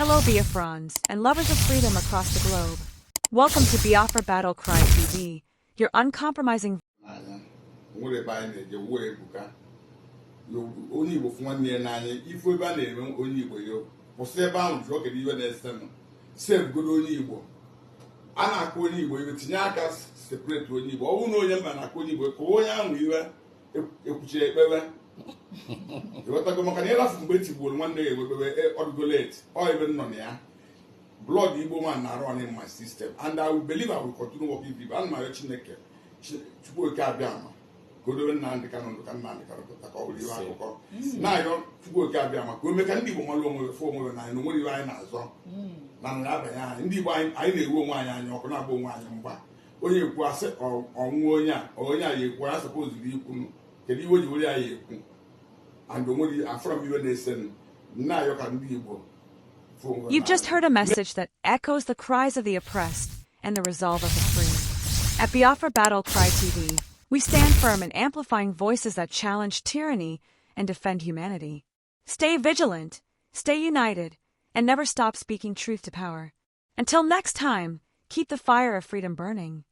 Hello Biafrans and lovers of freedom across the globe. Welcome to Biafra Battle Cry TV, your uncompromising onye Igbo fụ nwanne ya n'anya ife ebe a na-eme onye Igbo yo kwụsị ebe ahụ jụọ kedu iwe na-ese m sebugodo onye Igbo a na-akụ onye Igbo iwe tinye aka separate onye Igbo ọ bụrụ na onye mba na-akụ onye Igbo ka onye ahụ iwe ekwuchie ekpewe ịghọtago maka na ịrafu mgbe etigburu nwanne ya ekpewe ọdụgolet ọ ebe nọ na ya blood Igbo man na run in my system and I will believe I will continue working with people and my Chineke Chukwu oke abịa ama godowe na ndị kanụ ndụ ka nna ndị kanụ ka ọ bụrụ iwe akụkọ na-ayọ Chukwu oke abịa maka ome ka ndị Igbo malụ onwe fụ onwe na anyị na onwere iwe anyị na-azọ na nra abanye anyị ndị Igbo anyị na-ewu onwe anyị anya ọkụ na-agba onwe anyị mgba onye ekwu asị ọnwụ onye a ya ekwu ya sapoziri ikwu kedu iwe ji were ya ekwu and onwere afọrọ m iwe na-ese na-ayọ ka ndị Igbo. You've just heard a message that echoes the cries of the oppressed and the resolve of the free. At Biafra Battle Cry TV, we stand firm in amplifying voices that challenge tyranny and defend humanity. Stay vigilant, stay united, and never stop speaking truth to power. Until next time, keep the fire of freedom burning.